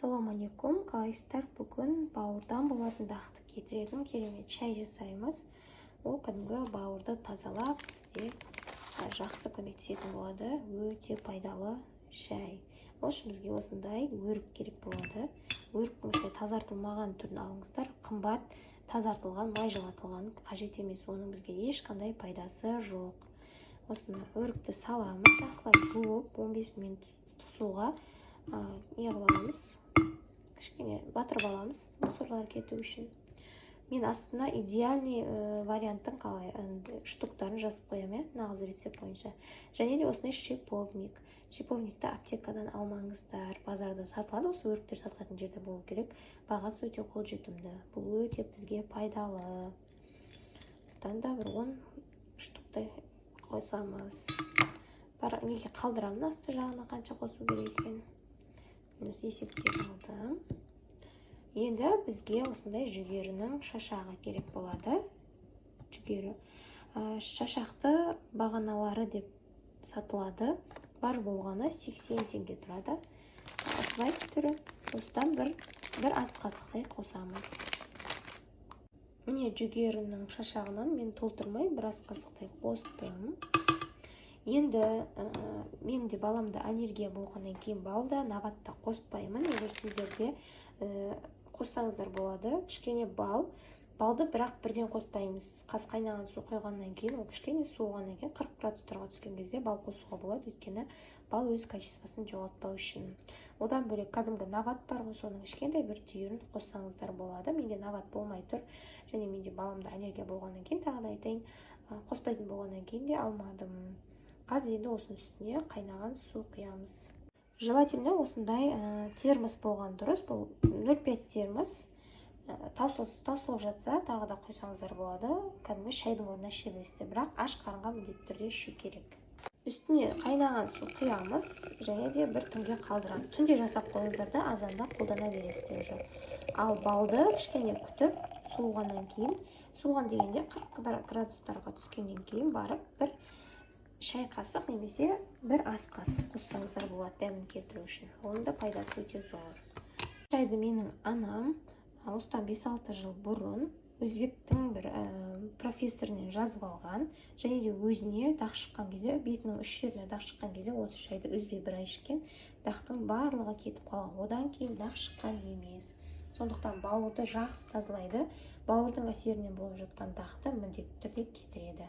Ассаламу алейкум, қалайсыздар? Бүгін бауырдан болатын дақты кетіретін керемет шай жасаймыз. Ол кәдімгі бауырды тазалап бізде жақсы көмектесетін болады. Өте пайдалы шай. Ол үшін бізге осындай өрік керек болады. Өріктің тазартылмаған түрін алыңыздар. Қымбат тазартылған, май жылатылған қажет емес. Оның бізге ешқандай пайдасы жоқ. Осыны өрікті саламыз, жақсылап жуып 15 минут суға неғып аламыз, кішкене батырып аламыз, мусорлар кету үшін. Мен астына идеальный варианттың қалай штуктарын жазып қоямын, нағыз рецепт бойынша. Және де осындай шиповник. Шиповникті аптекадан алмаңыздар, базарда сатылады, осы өріктер сатылатын жерде болу керек. Бағасы өте қолжетімді. Бұл өте бізге пайдалы. Станда бір 10 штуктай қойсамыз. Неге қалдырамын асты жағына қанша қосу керек екен. Есептеп алдым. Енді бізге осындай жүгерінің шашағы керек болады. Жүгері. Шашақты бағаналары деп сатылады. Бар болғаны 80 теңге тұрады. Осылай түрі. Осыдан бір ас қасықтай қосамыз. Міне жүгерінің шашағынан мен толтырмай бір ас қасықтай қостым. Енді мен де баламда аллергия болғаннан кейін балда набатта қоспаймын. Егер сіздерде қоссаңыздар болады. Кішкене балды бірақ бірден қоспаймыз. Қас қайнаған су қойғаннан кейін, ол кішкене суығаннан кейін 40 градустарға түскен кезде бал қосуға болады. Өйткені бал өз качествосын жоғалтпау үшін. Одан бөлек кәдімгі набат бар ғой, соның кішкентай бір түйірін қоссаңыздар болады. Менде набат болмай тұр, және менде баламда аллергия болғаннан кейін тағы да айтайын, қоспайтын болғаннан кейін де алмадым. Қазір енді осының үстіне қайнаған су құямыз. Желательно осындай термос болған дұрыс. Бұл 0,5 термос. Таусылып жатса тағы да құйсаңыздар болады. Кәдімгі шайдың орнына іше бересіздер. Бірақ аш қарынға міндетті түрде ішу керек. Үстіне қайнаған су құямыз және де бір түнге қалдырамыз. Түнде жасап қойыңыздар да азанда қолдана бересіздер уже. Ал балды кішкене күтіп суығаннан кейін, суыған дегенде 40 градустарға түскеннен кейін барып бір шай қасық немесе бір ас қасық қоссаңыздар болады дәмін келтіру үшін. Оның да пайдасы өте зор. Шайды менің анам осыдан 5-6 жыл бұрын өзбектің бір профессорынан жазып алған, және де өзіне дақ шыққан кезде, бетінің үш жеріне дақ шыққан кезде осы шайды үзбей бір ай ішкен, дақтың барлығы кетіп қалған. Одан кейін дақ шыққан емес. Сондықтан бауырды жақсы тазалайды. Бауырдың әсерінен болып жатқан дақты міндетті түрде кетіреді.